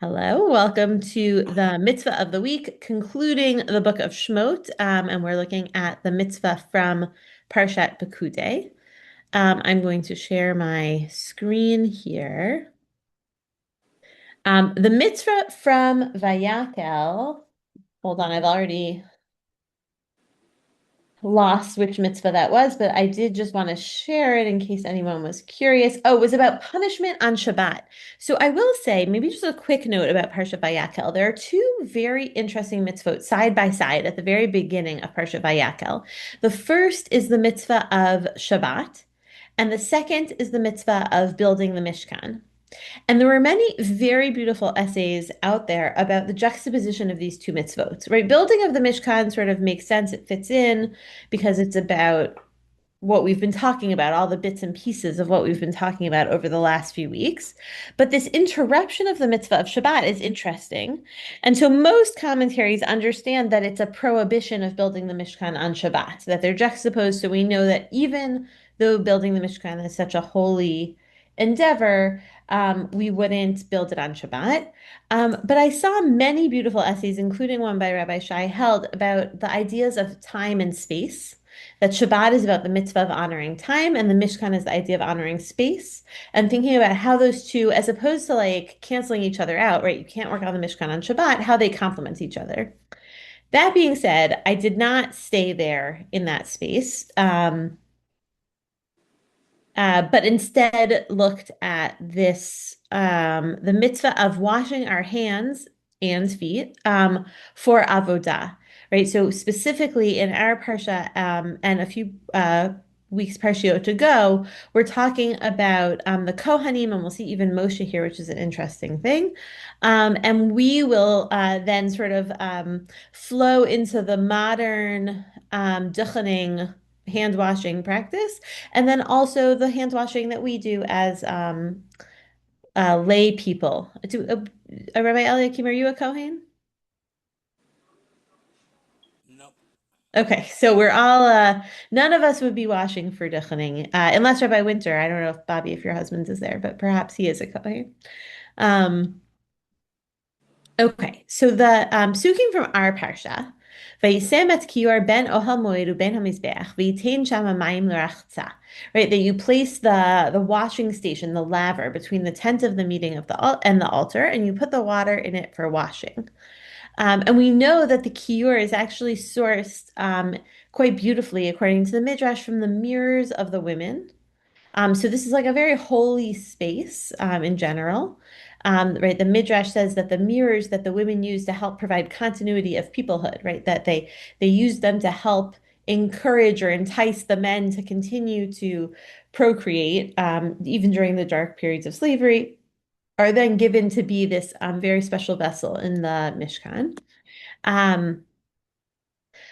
Hello, welcome to the mitzvah of the week, concluding the book of Shmot, and we're looking at the mitzvah from Parshat Pekudei. I'm going to share my screen here. The mitzvah from Vayakhel, hold on, I've already lost which mitzvah that was, but I did just want to share it in case anyone was curious. Oh, it was about punishment on Shabbat. So I will say, maybe just a quick note about Parsha Vayakhel. There are two very interesting mitzvot side by side at the very beginning of Parsha Vayakhel. The first is the mitzvah of Shabbat, and the second is the mitzvah of building the Mishkan. And there were many very beautiful essays out there about the juxtaposition of these two mitzvot, right? Building of the Mishkan sort of makes sense. It fits in because it's about what we've been talking about, all the bits and pieces of what we've been talking about over the last few weeks. But this interruption of the mitzvah of Shabbat is interesting. And so most commentaries understand that it's a prohibition of building the Mishkan on Shabbat, that they're juxtaposed. So we know that even though building the Mishkan is such a holy endeavor, we wouldn't build it on Shabbat. But I saw many beautiful essays, including one by Rabbi Shai Held, about the ideas of time and space. That Shabbat is about the mitzvah of honoring time, and the Mishkan is the idea of honoring space, and thinking about how those two, as opposed to like canceling each other out, right? You can't work on the Mishkan on Shabbat, how they complement each other. That being said, I did not stay there in that space. But instead looked at this the mitzvah of washing our hands and feet for avodah, right? So specifically in our parsha and a few weeks parshiot to go, we're talking about the Kohanim, and we'll see even Moshe here, which is an interesting thing. And we will then sort of flow into the modern duchening hand washing practice, and then also the hand washing that we do as lay people. Rabbi Eliakim, are you a Kohen? Nope. Okay, so we're all none of us would be washing for duchening, unless Rabbi Winter. I don't know if Bobby, if your husband is there, but perhaps he is a Kohen. Um, Okay, so the psukim from our parsha, Vayisem et kior ben ohel moed uben hamizbeach, v'yitain shama mayim l'rachtzah. Right, that you place the washing station, the laver, between the tent of the meeting of and the altar, and you put the water in it for washing. And we know that the kior is actually sourced quite beautifully, according to the Midrash, from the mirrors of the women. So this is like a very holy space in general. Right, the Midrash says that the mirrors that the women use to help provide continuity of peoplehood, right, that they use them to help encourage or entice the men to continue to procreate, even during the dark periods of slavery, are then given to be this very special vessel in the Mishkan. Um,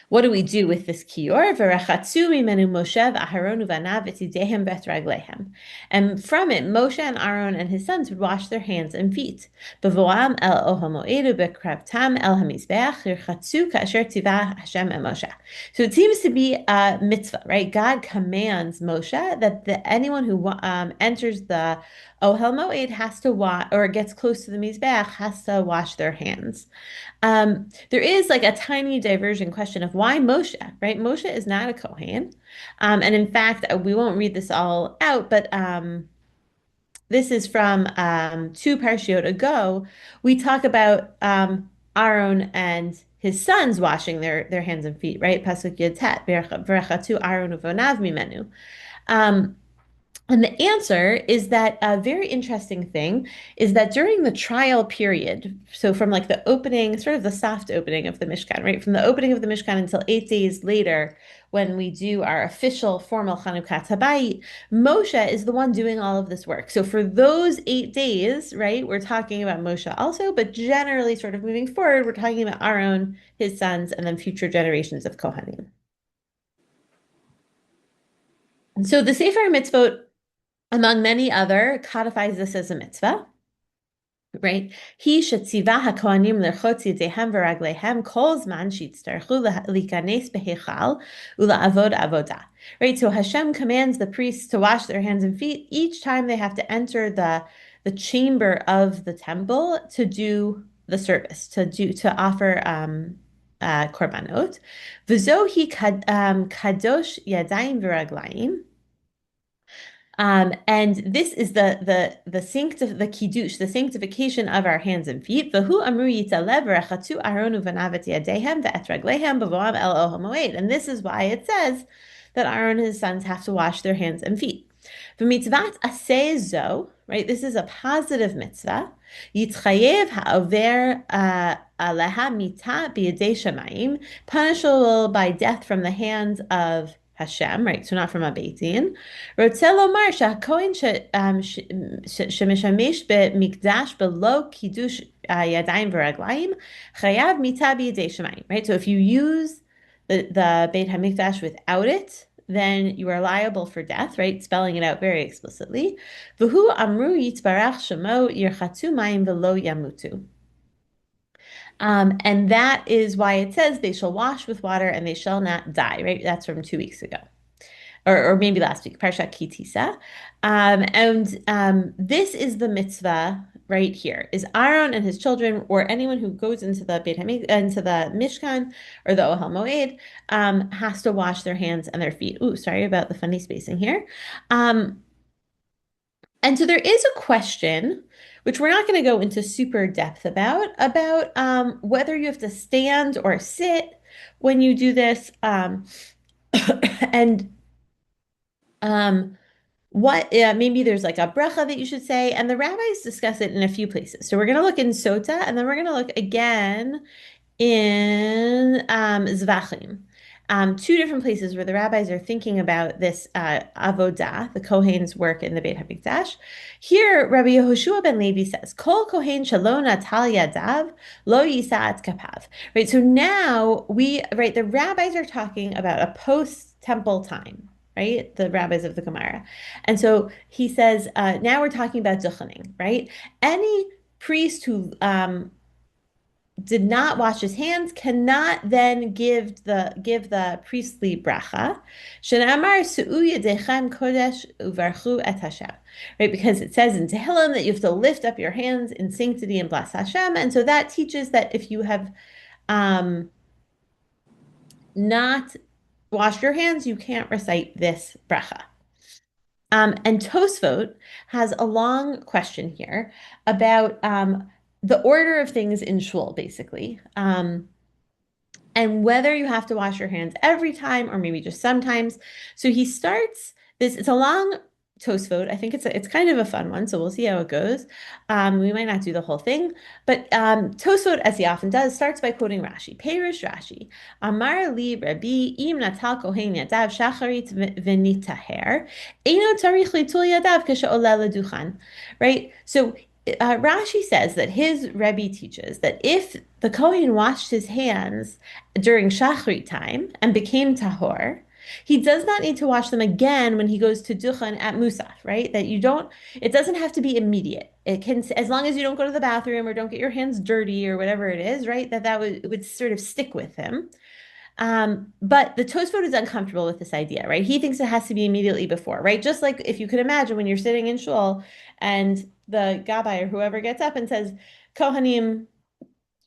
what do we do with this kior? V'rachatzu mimenu Moshe v'Aharon uvanav etzidehem v'et raglehem. And from it, Moshe and Aaron and his sons would wash their hands and feet. B'voam el ohel moed u'bekrabtam el hamizbeach yirchatzu ka'asher tzivah Hashem et Moshe. So it seems to be a mitzvah, right? God commands Moshe that anyone who enters the ohel moed has to wash, or gets close to the mizbeach, has to wash their hands. There is like a tiny diversion question of why Moshe, right? Moshe is not a Kohen. And in fact, we won't read this all out, but this is from two parshiot ago. We talk about Aaron and his sons washing their hands and feet, right? Pasuk Yud Tet, V'rachatu Aaron uvonav mimenu. Um, and the answer is that a very interesting thing is that during the trial period, so from like the opening, sort of the soft opening of the Mishkan, right? From the opening of the Mishkan until 8 days later, when we do our official formal Chanukah Tabayit, Moshe is the one doing all of this work. So for those 8 days, right, we're talking about Moshe also, but generally sort of moving forward, we're talking about Aaron, his sons, and then future generations of Kohanim. And so the Sefer Mitzvot, among many other, codifies this as a mitzvah, right? He shetzivah hakohanim lerchotz yedeihem v'ragleihem kol zman shitztarchu likanes behechal ula'avod avodah. Right? So Hashem commands the priests to wash their hands and feet each time they have to enter the the chamber of the temple to do the service, to offer korbanot. V'zohi kadosh yadayim v'raglayim. And this is the kiddush, the sanctification of our hands and feet. V'hu amru yitalev v'rachatu Aharonu v'navet yadehem ve'et raglehem b'voam el ohel moed. And this is why it says that Aaron and his sons have to wash their hands and feet. V'mitzvat aseh zo, right? This is a positive mitzvah. Yitchayev ha'over aleha mita b'yedei shemayim, punishable by death from the hands of Hashem, right? So not from a Beit Din. רוצה לומר שהכהן שמשמש במקדש בלא קידוש ידיים ורגליים, חייב מיתה בידי שמיים, right? So if you use the Beit HaMikdash without it, then you are liable for death, right? Spelling it out very explicitly. V'hu amru yitbarach shemo yirchatu mayim v'lo yamutu. And that is why it says they shall wash with water and they shall not die, right? That's from 2 weeks ago. Or maybe last week, Parsha Kitisa. This is the mitzvah right here, is Aaron and his children, or anyone who goes into the into the Mishkan or the Ohel Moed, has to wash their hands and their feet. Ooh, sorry about the funny spacing here. And so there is a question, which we're not going to go into super depth about whether you have to stand or sit when you do this, and what maybe there's like a bracha that you should say, and the rabbis discuss it in a few places. So we're going to look in Sota, and then we're going to look again in Zvachim. Two different places where the rabbis are thinking about this avodah, the Kohen's work in the Beit HaMikdash. Here, Rabbi Yehoshua ben Levi says, "Kol Kohen shelo natal yadav lo yisat kapav." Right. So now the rabbis are talking about a post-temple time. Right, the rabbis of the Gemara, and so he says now we're talking about duchening. Right, any priest who did not wash his hands cannot then give the priestly bracha. Shenamar su'u yedechem kodesh uvarchu et Hashem. Right, because it says in Tehillim that you have to lift up your hands in sanctity and bless Hashem, and so that teaches that if you have not washed your hands, you can't recite this bracha. And Tosfot has a long question here about the order of things in shul, basically, and whether you have to wash your hands every time or maybe just sometimes. So he starts this. It's a long Tosfot. I think it's kind of a fun one, so we'll see how it goes. We might not do the whole thing, but Tosfot, as he often does, starts by quoting Rashi. Perush Rashi, Amar li Rabbi im natal kohen yadav shacharit v'nitaher, eino tzarich litul yadav kashe'oleh leduchan. Right? So Rashi says that his Rebbe teaches that if the Kohen washed his hands during Shachrit time and became tahor, he does not need to wash them again when he goes to Duchan at Musaf, right? It doesn't have to be immediate. It can, as long as you don't go to the bathroom or don't get your hands dirty or whatever it is, right? That would sort of stick with him. But the Tosfot is uncomfortable with this idea, right? He thinks it has to be immediately before, right? Just like if you could imagine when you're sitting in shul and the Gabbai or whoever gets up and says, Kohanim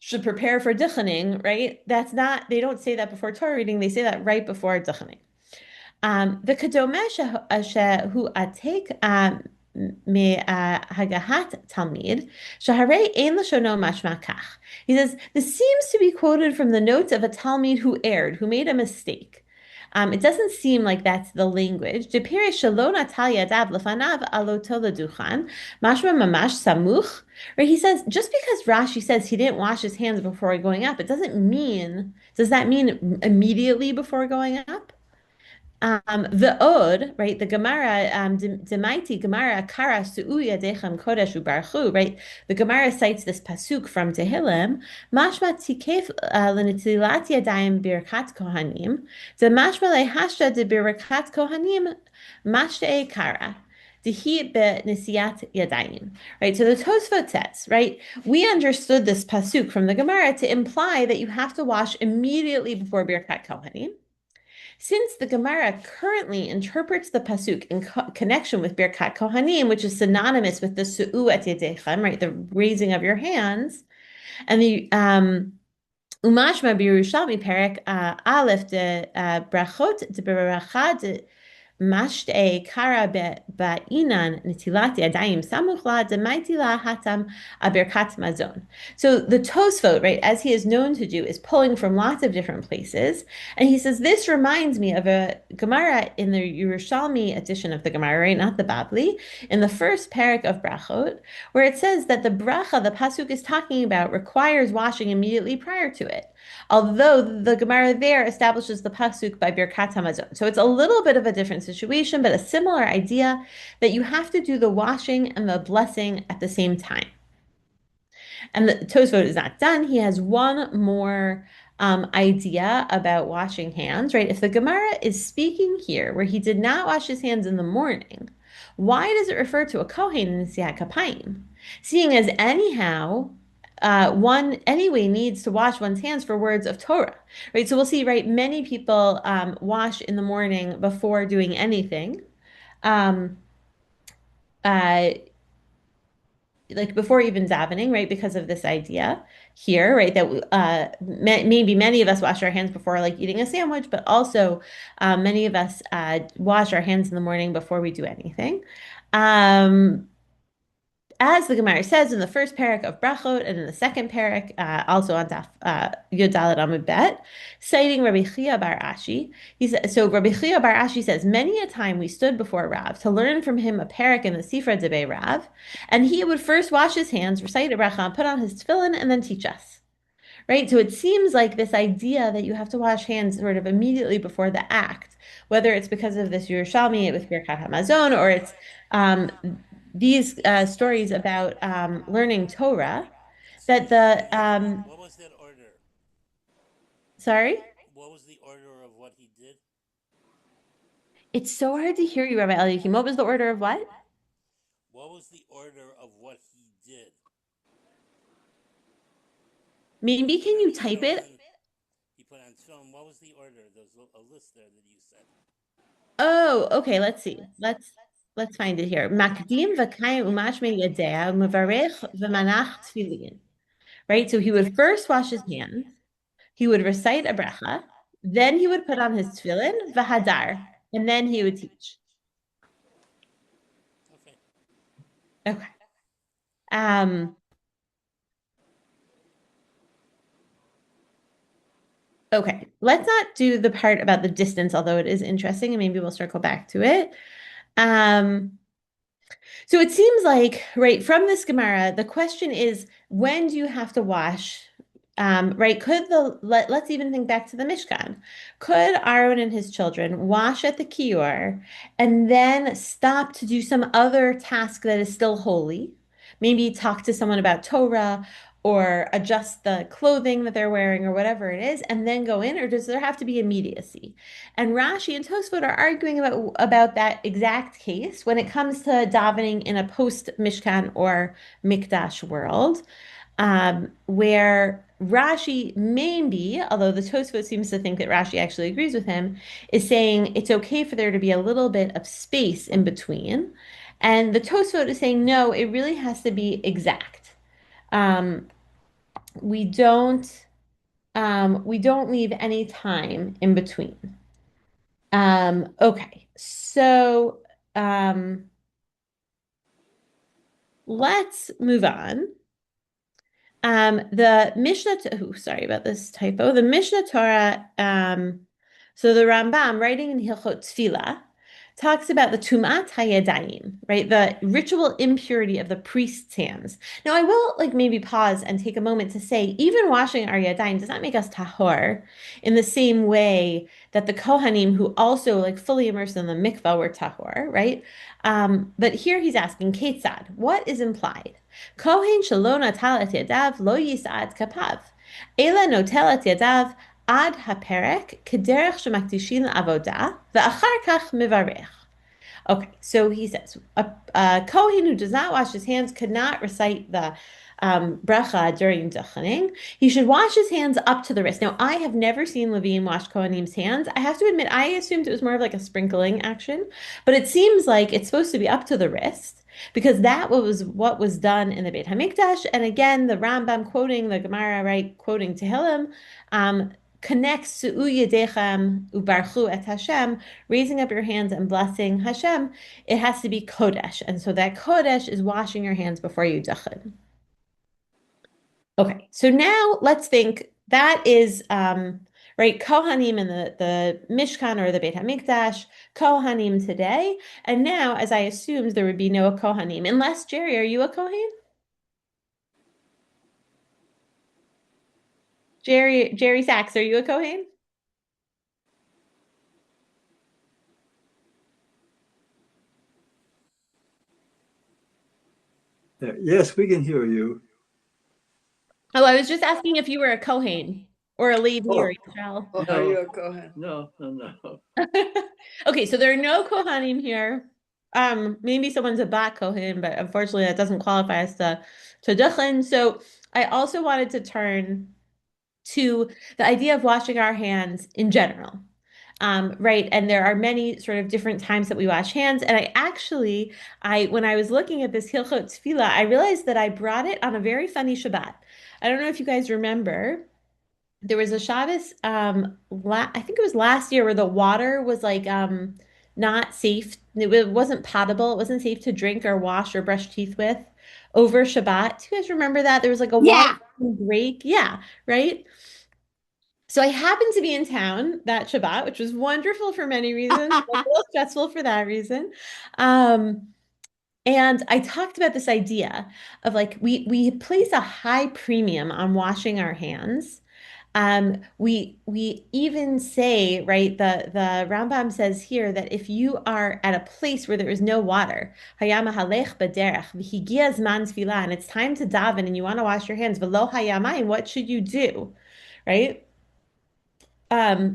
should prepare for Duchaning, right? They don't say that before Torah reading, they say that right before Duchaning. וכדומה שהוא עתיק מהגהת תלמיד, שהרי אין לשונו משמע כך. He says, this seems to be quoted from the notes of a Talmud who erred, who made a mistake. It doesn't seem like that's the language. Depire shelo natal yadav lefanav aloto leduchan, mashma mamash samuch. Right? He says, just because Rashi says he didn't wash his hands before going up, does that mean immediately before going up? The Od, right? The Gemara, Demaiti Gemara Kara Su'uya Dechem Kodesh Ubarchu, right? The Gemara cites this pasuk from Tehillim. Mashma Tikef Lenitilat Yadayim Birkat Kohanim. The Mashma Lehashta de Birkat Kohanim Mashte Kara. Dehi be Nisiat Yadayim. Right? So the Tosfot says, right? We understood this pasuk from the Gemara to imply that you have to wash immediately before Birkat Kohanim. Since the Gemara currently interprets the pasuk in connection with Birkat Kohanim, which is synonymous with the Su'u et Yedechem, right, the raising of your hands, and the Umashma Birushalmi Perek Aleph de Brachot de Beracha Mashtei kara ba'inan netilat yadayim samuch la demaitila hatam aberkat mazon. So the Tosfot, right, as he is known to do, is pulling from lots of different places, and he says this reminds me of a Gemara in the Yerushalmi edition of the Gemara, right, not the Babli, in the first parak of Brachot, where it says that the bracha the pasuk is talking about requires washing immediately prior to it. Although the Gemara there establishes the pasuk by Birkat Hamazon. So it's a little bit of a different situation, but a similar idea that you have to do the washing and the blessing at the same time. And the Tosfot is not done. He has one more idea about washing hands, right? If the Gemara is speaking here where he did not wash his hands in the morning, why does it refer to a Kohen in Nesiat Kapayim? Seeing as anyhow, one anyway needs to wash one's hands for words of Torah, right? So we'll see, right? Many people wash in the morning before doing anything. Um, uh, like before even davening, right? Because of this idea here, right? That maybe many of us wash our hands before like eating a sandwich, but also many of us wash our hands in the morning before we do anything. Um, as the Gemara says in the first parak of Brachot and in the second parak, also on Daf Yud Dalet Amud Bet, citing Rabbi Chia bar Ashi, so Rabbi Chia bar Ashi says, many a time we stood before Rav to learn from him a parak in the Sifra Debei Rav, and he would first wash his hands, recite a bracha, put on his tefillin, and then teach us. Right? So it seems like this idea that you have to wash hands sort of immediately before the act, whether it's because of this Yerushalmi with Birkat Hamazon, or it's um, these stories about learning Torah, So, that so the what was that order? sorry, What was the order of what he did? it's so hard to hear you, Rabbi Eliakim. What was the order of what? What was the order of what he did? Maybe He put can on you type it? tefillin. He put on tefillin. What was the order? There's a list there that you said. Oh, okay. Let's see. Let's find it here. Makdim v'kayim umash yedea umevarech v'manach tefillin. Right. So he would first wash his hands. He would recite a bracha, then he would put on his tefillin, v'hadar, and then he would teach. Okay. Okay. Um, okay. Let's not do the part about the distance, although it is interesting, and maybe we'll circle back to it. Um, So it seems like, right, from this Gemara, the question is, when do you have to wash? Right? Let's even think back to the Mishkan. Could Aaron and his children wash at the Kior and then stop to do some other task that is still holy? Maybe talk to someone about Torah or adjust the clothing that they're wearing or whatever it is, and then go in, or does there have to be immediacy? And Rashi and Tosfot are arguing about that exact case when it comes to davening in a post Mishkan or Mikdash world, where Rashi maybe, although the Tosfot seems to think that Rashi actually agrees with him, is saying it's okay for there to be a little bit of space in between. And the Tosfot is saying, no, it really has to be exact. Um, we don't we don't leave any time in between. Okay, so let's move on. The Mishnah, sorry about this typo. The Mishnah Torah, so the Rambam writing in Hilchot Tefillah talks about the Tumat Hayadayim, right? The ritual impurity of the priest's hands. Now, I will like maybe pause and take a moment to say, even washing our yadayim does not make us tahor in the same way that the Kohanim, who also like fully immersed in the mikvah, were tahor, right? But here he's asking, Ketzad, what is implied? Kohen shelo natal et yadav lo yisad kapav, ela notel et yadav ad haperek kederech shemakdishin avodah ve'achar kach mivarech. Okay, so he says a Kohen who does not wash his hands could not recite the bracha during dachaning. He should wash his hands up to the wrist. Now, I have never seen Levine wash Kohanim's hands. I have to admit, I assumed it was more of like a sprinkling action, but it seems like it's supposed to be up to the wrist because that was what was done in the Beit Hamikdash. And again, the Rambam quoting the Gemara, right, quoting Tehillim, um, connects to Yedechem ubarchu et Hashem, raising up your hands and blessing Hashem. It has to be Kodesh. And so that Kodesh is washing your hands before you dachin. Okay, so now let's think that is right, Kohanim in the Mishkan or the Beit HaMikdash, Kohanim today. And now, as I assumed, there would be no Kohanim. Unless, Jerry, are you a Kohen? Jerry Sachs, are you a Kohen? Yes, we can hear you. Oh, I was just asking if you were a Kohen or a Levi or Oh, Yisrael. Oh, are no, you a Kohen? no. Okay, so there are no Kohanim here. Maybe someone's a bat Kohen, but unfortunately that doesn't qualify us to Duchen. So I also wanted to turn to the idea of washing our hands in general. Right, and there are many sort of different times that we wash hands. And I when I was looking at this Hilchot Tefillah, I realized that I brought it on a very funny Shabbat. I don't know if you guys remember. There was a Shabbos, I think it was last year, where the water was like not safe. Wasn't potable. It wasn't safe to drink or wash or brush teeth with over Shabbat. Do you guys remember that? There was like a water Yeah. break. Yeah, right. So I happened to be in town that Shabbat, which was wonderful for many reasons, a little stressful for that reason. Um, and I talked about this idea of like we place a high premium on washing our hands. We even say, right, the Rambam says here that if you are at a place where there is no water, hayam halech baderech, v'higia zman tefillah, and it's time to daven and you want to wash your hands, v'lo hayamayim, what should you do? Right?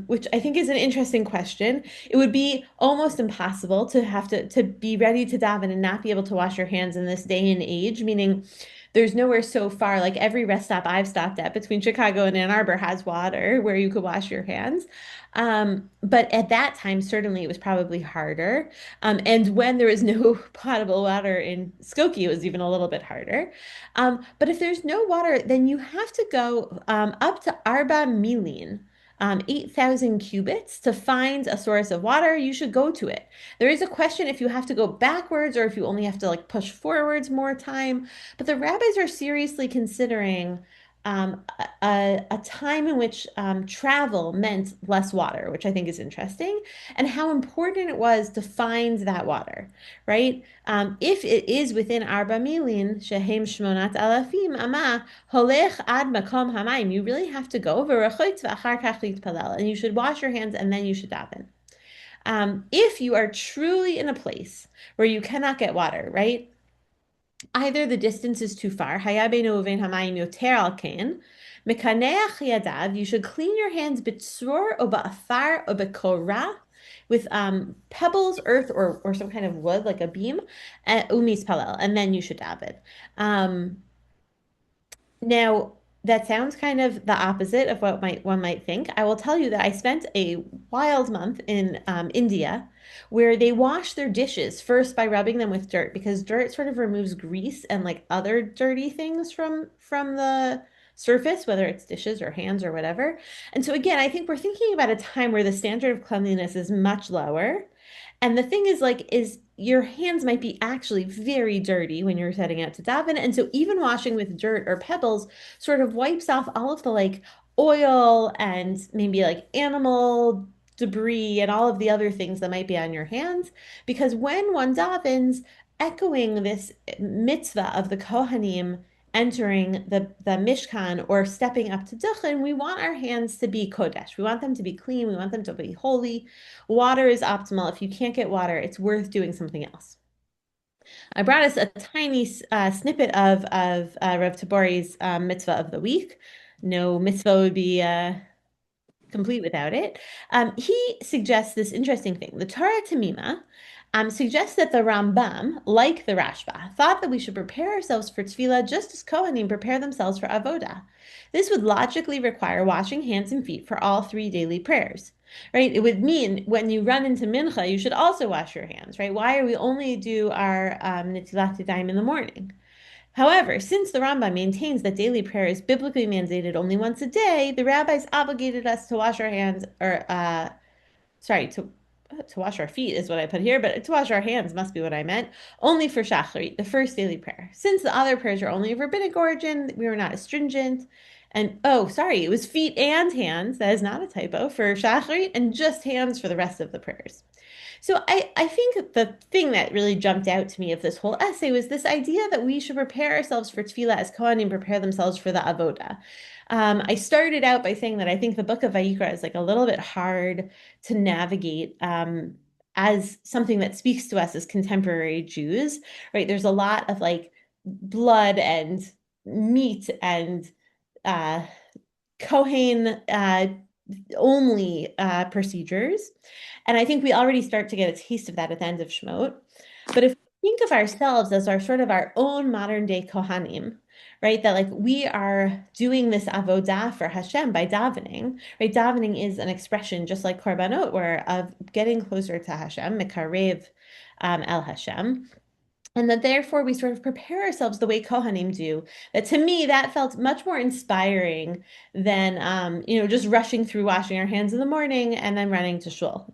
Which I think is an interesting question. It would be almost impossible to have to be ready to daven and not be able to wash your hands in this day and age, meaning there's nowhere so far, like every rest stop I've stopped at between Chicago and Ann Arbor has water where you could wash your hands. But at that time, certainly it was probably harder. And when there was no potable water in Skokie, it was even a little bit harder. But if there's no water, then you have to go up to Arba Milin. 8,000 cubits to find a source of water, you should go to it. There is a question if you have to go backwards or if you only have to like push forwards more time. But the rabbis are seriously considering a time in which travel meant less water, which I think is interesting, and how important it was to find that water, right? If it is within Arba Milin, Shehem Shmonat Alafim, Ama, Holech Ad Makom Hamayim, you really have to go, V'rachot v'achar kach litpalel, and you should wash your hands and then you should daven. If you are truly in a place where you cannot get water, right? Either the distance is too far, you should clean your hands b'tzror or ba'afar or b'korah with pebbles, earth, or some kind of wood, like a beam, umis palel, and then you should daven. Um, Now, that sounds kind of the opposite of what one might think. I will tell you that I spent a wild month in India where they wash their dishes first by rubbing them with dirt because dirt sort of removes grease and like other dirty things from the surface, whether it's dishes or hands or whatever. And so again, I think we're thinking about a time where the standard of cleanliness is much lower. And the thing is, like, is your hands might be actually very dirty when you're setting out to daven. And so even washing with dirt or pebbles sort of wipes off all of the like oil and maybe like animal debris and all of the other things that might be on your hands. Because when one davens, echoing this mitzvah of the Kohanim entering the Mishkan or stepping up to Duchen, we want our hands to be Kodesh. We want them to be clean. We want them to be holy. Water is optimal. If you can't get water, it's worth doing something else. I brought us a tiny snippet of Rav Tabori's mitzvah of the week. No mitzvah would be complete without it. He suggests this interesting thing. The Torah Tamima suggests that the Rambam, like the Rashba, thought that we should prepare ourselves for tefillah just as Kohanim prepare themselves for avodah. This would logically require washing hands and feet for all three daily prayers, right? It would mean when you run into mincha, you should also wash your hands, right? Why are we only do our netilat yadayim in the morning? However, since the Rambam maintains that daily prayer is biblically mandated only once a day, the rabbis obligated us to wash our hands, or sorry, to wash our feet is what I put here, but to wash our hands must be what I meant, only for Shacharit, the first daily prayer. Since the other prayers are only of rabbinic origin, we were not as stringent. And oh, sorry, it was feet and hands. That is not a typo for Shacharit, and just hands for the rest of the prayers. So I think the thing that really jumped out to me of this whole essay was this idea that we should prepare ourselves for tefillah as Kohanim prepare themselves for the avodah. I started out by saying that I think the book of Vayikra is like a little bit hard to navigate as something that speaks to us as contemporary Jews, right? There's a lot of like blood and meat and uh, Kohen only procedures. And I think we already start to get a taste of that at the end of Shemot. But if we think of ourselves as our sort of our own modern day Kohanim, right? That like we are doing this avodah for Hashem by davening, right? Davening is an expression just like korbanot, where of getting closer to Hashem, mekarev el Hashem. And that therefore we sort of prepare ourselves the way Kohanim do. That to me, that felt much more inspiring than just rushing through washing our hands in the morning and then running to shul,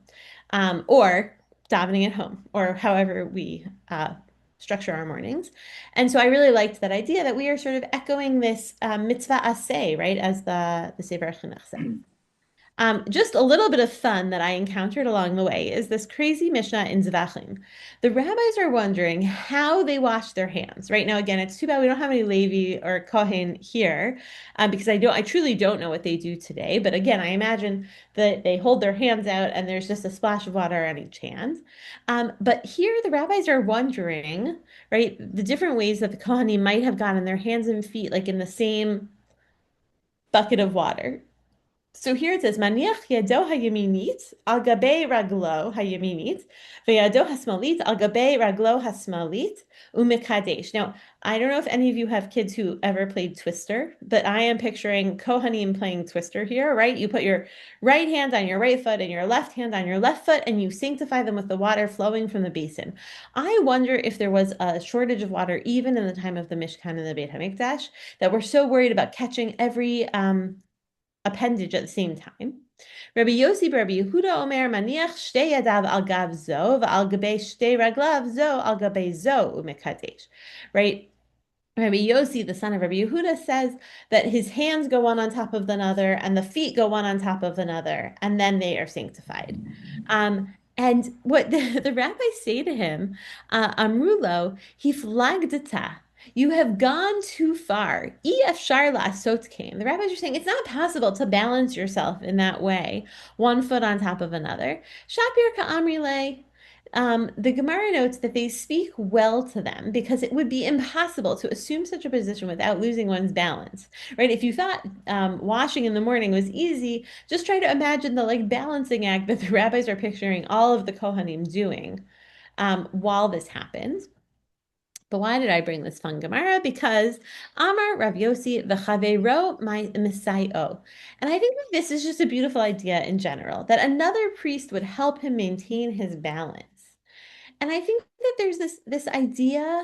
or davening at home, or however we structure our mornings. And so I really liked that idea that we are sort of echoing this mitzvah aseh, right, as the Sefer Chinuch says. Just a little bit of fun that I encountered along the way is this crazy Mishnah in Zvachim. The rabbis are wondering how they wash their hands. Right now, again, it's too bad we don't have any Levi or Kohen here, because I truly don't know what they do today. But again, I imagine that they hold their hands out and there's just a splash of water on each hand. But here, the rabbis are wondering, right, the different ways that the Kohanim might have gotten their hands and feet like in the same bucket of water. So here it says, Maniach yado hayaminit al gabe raglo hayaminit, veyado hasmalit al gabe raglo hasmalit, umekadesh. Now, I don't know if any of you have kids who ever played Twister, but I am picturing Kohanim playing Twister here, right? You put your right hand on your right foot and your left hand on your left foot, and you sanctify them with the water flowing from the basin. I wonder if there was a shortage of water even in the time of the Mishkan and the Beit HaMikdash, that we're so worried about catching every appendage at the same time. Rabbi Yossi Rabbi Yehuda Omer maniach shtei yadav al gav zo v'al gabei shtei raglav zo al gabei zo umekadesh. Right? Rabbi Yossi, the son of Rabbi Yehuda, says that his hands go one on top of another and the feet go one on top of another, and then they are sanctified. And what the rabbis say to him, Amrulo, hiflagdata. You have gone too far. Ef sharla sot came. The rabbis are saying it's not possible to balance yourself in that way, one foot on top of another. Shapir ka'amrile. The Gemara notes that they speak well to them because it would be impossible to assume such a position without losing one's balance, right? If you thought washing in the morning was easy, just try to imagine the like balancing act that the rabbis are picturing all of the Kohanim doing while this happens. But why did I bring this fun Gemara? Because Amar Rav Yossi v'chaveiro my misayo. And I think that this is just a beautiful idea in general, that another priest would help him maintain his balance. And I think that there's this idea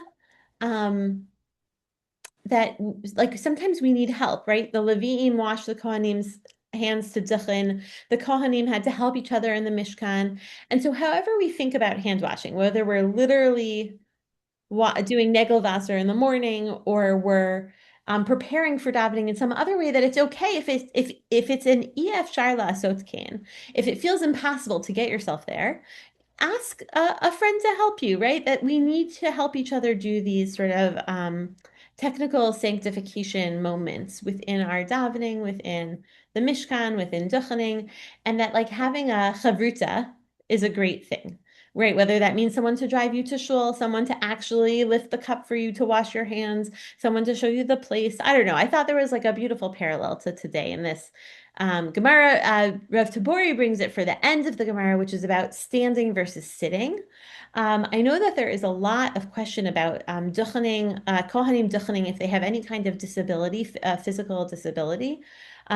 that like sometimes we need help, right? The Leviim washed the Kohanim's hands to duchen. The Kohanim had to help each other in the Mishkan. And so however we think about hand washing, whether we're literally doing Negelwasser in the morning, or we're preparing for davening in some other way, that it's okay if it's an EF Sharla Sotkin, if it feels impossible to get yourself there, ask a friend to help you, right? That we need to help each other do these sort of technical sanctification moments within our davening, within the Mishkan, within duchening, and that like having a chavruta is a great thing. right? Whether that means someone to drive you to shul, someone to actually lift the cup for you to wash your hands, someone to show you the place. I don't know. I thought there was like a beautiful parallel to today in this Gemara. Rav Tabori brings it for the end of the Gemara, which is about standing versus sitting. I know that there is a lot of question about duchening, Kohanim duchening, if they have any kind of disability, physical disability.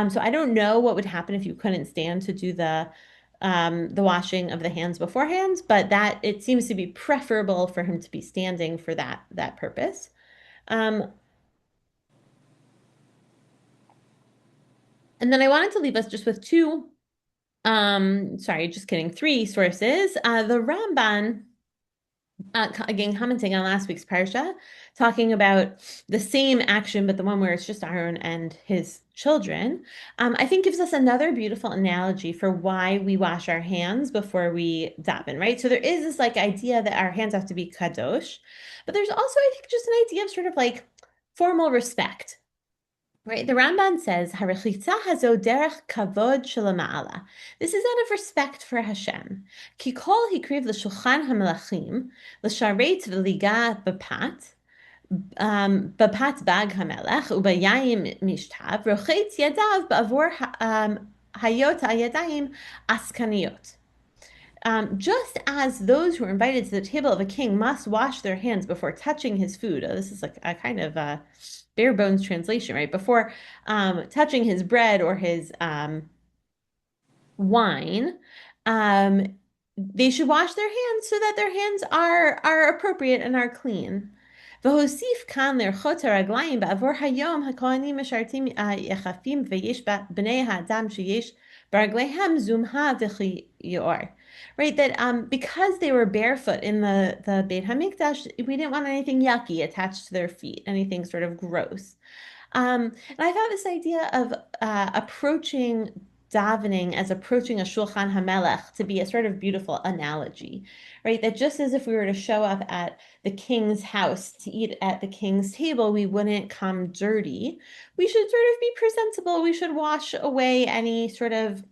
So I don't know what would happen if you couldn't stand to do the washing of the hands beforehand, but that it seems to be preferable for him to be standing for that purpose. Um, and then I wanted to leave us just with two, sorry, just kidding, three sources. The Ramban again, commenting on last week's Parsha, talking about the same action, but the one where it's just Aaron and his children, I think gives us another beautiful analogy for why we wash our hands before we daven, right? So there is this like idea that our hands have to be kadosh, but there's also, I think, just an idea of sort of like formal respect. Right, the Ramban says, "Harechitza hazo derech kavod shelama'ala." This is out of respect for Hashem. Ki kol hikriv l'shulchan hamelachim l'sharet v'liga b'pat b'pat bag hamelech u'bayayim mishtav rochetz yadav ba'avor hayot hayadayim askaniyot. Just as those who are invited to the table of a king must wash their hands before touching his food. Oh, this is like a kind of bare bones translation, right? Before touching his bread or his wine, um, they should wash their hands so that their hands are appropriate and are clean. והוסיף כאן לרחוץ הרגליים בעבור היום הכהנים משרתים יחפים ויש בני האדם שיש ברגליהם זומהה וכיעור. Right, that because they were barefoot in the Beit HaMikdash, we didn't want anything yucky attached to their feet, anything sort of gross. And I thought this idea of approaching davening as approaching a Shulchan HaMelech to be a sort of beautiful analogy, right? That just as if we were to show up at the king's house to eat at the king's table, we wouldn't come dirty. We should sort of be presentable. We should wash away any sort of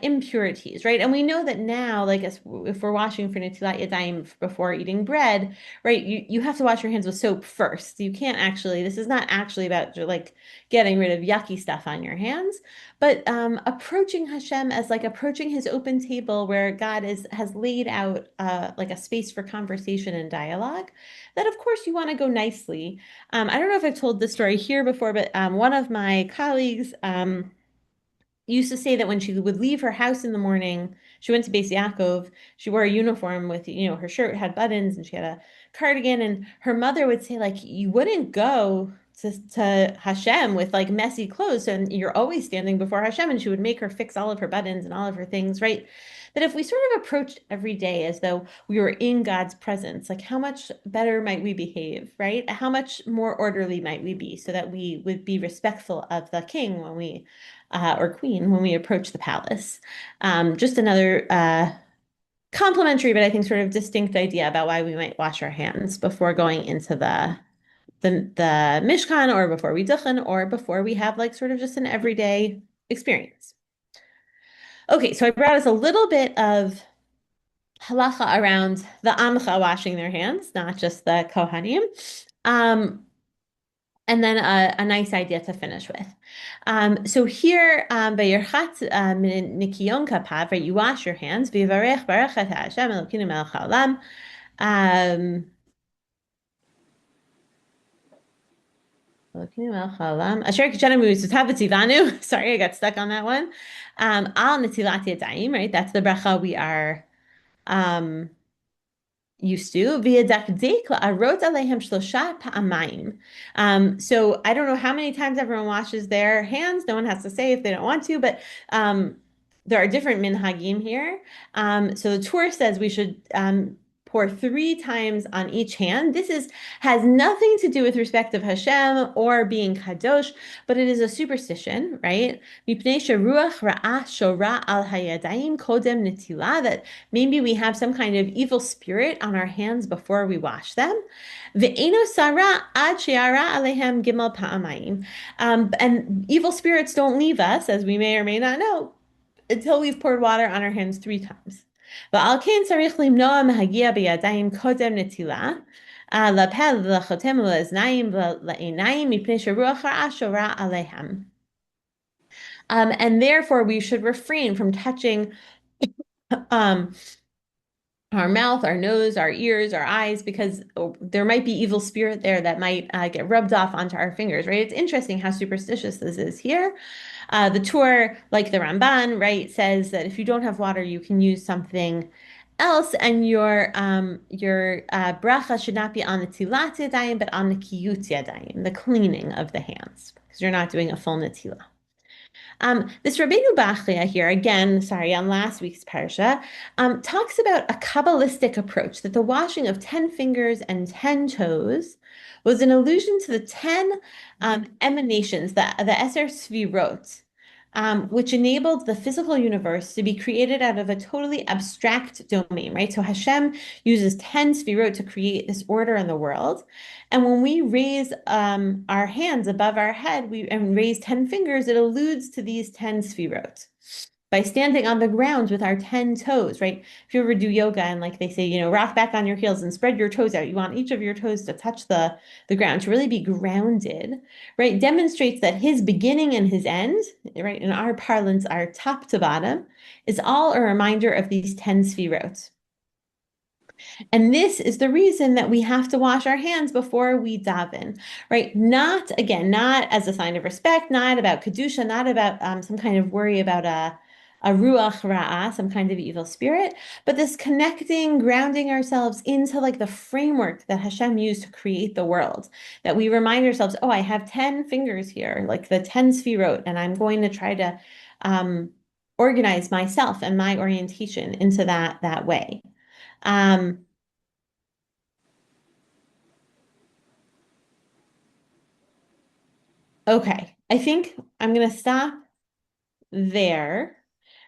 impurities, right? And we know that now, like if we're washing for Netilat Yadayim before eating bread, right? You have to wash your hands with soap first. You can't actually, this is not actually about like getting rid of yucky stuff on your hands, but approaching Hashem as like approaching his open table where God has laid out like a space for conversation and dialogue, that of course you want to go nicely. I don't know if I've told this story here before, but one of my colleagues, used to say that when she would leave her house in the morning, she went to Beis Yaakov, she wore a uniform with, her shirt had buttons and she had a cardigan, and her mother would say, like, you wouldn't go to Hashem with like messy clothes, and you're always standing before Hashem, and she would make her fix all of her buttons and all of her things, right? That if we sort of approached every day as though we were in God's presence, like how much better might we behave, right? How much more orderly might we be so that we would be respectful of the king when we or queen when we approach the palace. Just another complimentary, but I think sort of distinct idea about why we might wash our hands before going into the Mishkan, or before we duchen, or before we have like sort of just an everyday experience. Okay, so I brought us a little bit of halacha around the Amcha washing their hands, not just the Kohanim. And then a nice idea to finish with. So here, Vayirchat nikiyon kapav, right? You wash your hands. V'yivarech baruch ata Hashem Elokeinu melech haolam. Elokeinu melech haolam. Asher kitchenu mitzvotav v'tzivanu. Sorry, I got stuck on that one. Al netilat yadayim, right? That's the bracha we are used to. So I don't know how many times everyone washes their hands. No one has to say if they don't want to, but there are different minhagim here. So the Torah says we should pour 3 times on each hand. This has nothing to do with respect of Hashem or being kadosh, but it is a superstition, right? That maybe we have some kind of evil spirit on our hands before we wash them. And evil spirits don't leave us, as we may or may not know, until we've poured water on our hands 3 times. ועל כן צריך למנוע מהגיע בידיים קודם נטילה, לפה, לחותם ולאוזניים ולעיניים, מפני שרוח רעה שורה עליהם. And therefore, we should refrain from touching um, our mouth, our nose, our ears, our eyes, because there might be evil spirit there that might get rubbed off onto our fingers, right? It's interesting how superstitious this is here. The Tur, like the Ramban, right, says that if you don't have water, you can use something else, and your bracha should not be on the tilat yadayim, but on the kiyut yadayim, the cleaning of the hands, because you're not doing a full netilah. This Rabbeinu Bachya here, again, sorry, on last week's Parsha, talks about a Kabbalistic approach that the washing of 10 fingers and 10 toes was an allusion to the 10 emanations, the Eser Svirot, which enabled the physical universe to be created out of a totally abstract domain, right? So Hashem uses 10 Svirot to create this order in the world. And when we raise our hands above our head and raise 10 fingers, it alludes to these 10 Svirot. By standing on the ground with our 10 toes, right? If you ever do yoga and like they say, rock back on your heels and spread your toes out, you want each of your toes to touch the ground, to really be grounded, right? Demonstrates that his beginning and his end, right? In our parlance, our top to bottom, is all a reminder of these 10 Svirot. And this is the reason that we have to wash our hands before we daven, right? Not, again, not as a sign of respect, not about kedusha, not about some kind of worry about a ruach ra'ah, some kind of evil spirit, but this connecting, grounding ourselves into like the framework that Hashem used to create the world, that we remind ourselves, oh, I have 10 fingers here, like the 10 sfirot, and I'm going to try to organize myself and my orientation into that way. Okay, I think I'm going to stop there,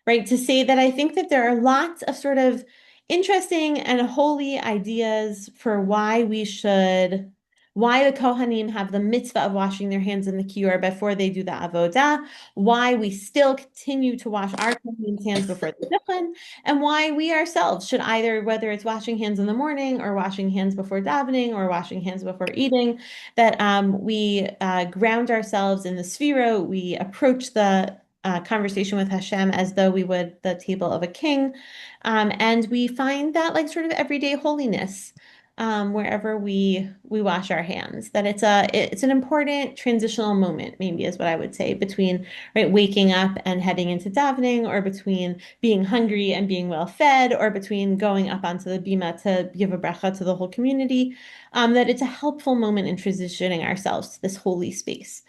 right? To say that I think that there are lots of sort of interesting and holy ideas for why the Kohanim have the mitzvah of washing their hands in the kior before they do the avodah, why we still continue to wash our Kohanim's hands before the duchen, and why we ourselves should either, whether it's washing hands in the morning or washing hands before davening or washing hands before eating, that we ground ourselves in the sphero, we approach the conversation with Hashem as though we would the table of a king. And we find that like sort of everyday holiness wherever we wash our hands. That it's an important transitional moment, maybe is what I would say, between right waking up and heading into davening, or between being hungry and being well fed, or between going up onto the bima to give a bracha to the whole community. That it's a helpful moment in transitioning ourselves to this holy space.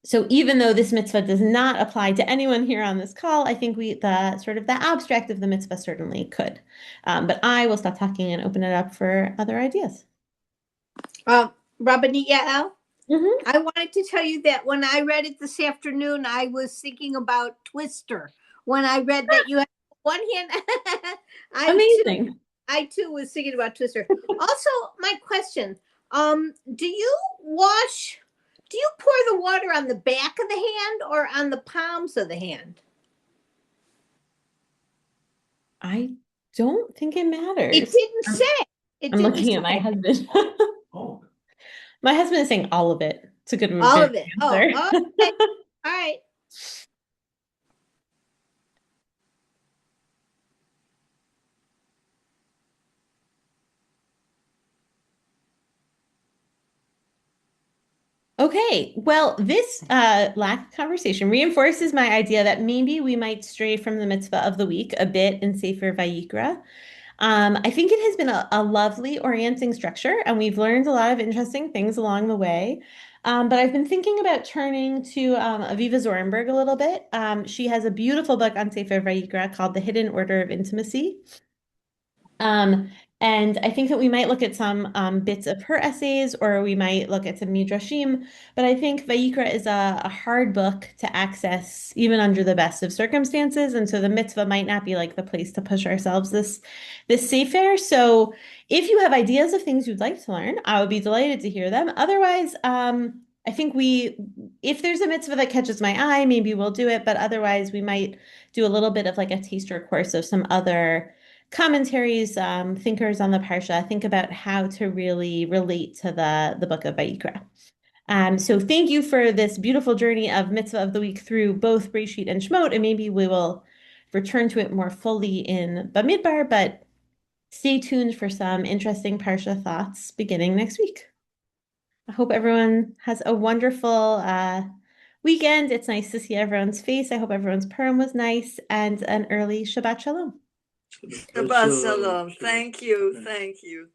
So even though this mitzvah does not apply to anyone here on this call, I think the sort of the abstract of the mitzvah certainly could. But I will stop talking and open it up for other ideas. Rabbanit Yael, Mm-hmm. I wanted to tell you that when I read it this afternoon, I was thinking about Twister. When I read that you have one hand, Amazing. I too was thinking about Twister. Also, my question, do you pour the water on the back of the hand or on the palms of the hand? I don't think it matters. It didn't say. I'm looking at my husband. Oh, My husband is saying all of it. It's a good all of it. answer. Oh, okay. All right. Okay, well, this last conversation reinforces my idea that maybe we might stray from the mitzvah of the week a bit in Sefer Vayikra. I think it has been a lovely orienting structure, and we've learned a lot of interesting things along the way. But I've been thinking about turning to Aviva Zorenberg a little bit. She has a beautiful book on Sefer Vayikra called The Hidden Order of Intimacy. And I think that we might look at some bits of her essays, or we might look at some midrashim. But I think Vayikra is a hard book to access, even under the best of circumstances. And so the mitzvah might not be like the place to push ourselves this sefer. So if you have ideas of things you'd like to learn, I would be delighted to hear them. Otherwise, I think if there's a mitzvah that catches my eye, maybe we'll do it, but otherwise we might do a little bit of like a taster course of some other commentaries, thinkers on the Parsha, think about how to really relate to the book of Vayikra. So thank you for this beautiful journey of Mitzvah of the Week through both Breshit and Shemot, and maybe we will return to it more fully in Bamidbar, but stay tuned for some interesting Parsha thoughts beginning next week. I hope everyone has a wonderful weekend. It's nice to see everyone's face. I hope everyone's Purim was nice, and an early Shabbat Shalom. Shabbat Shalom. Thank you. Thank you.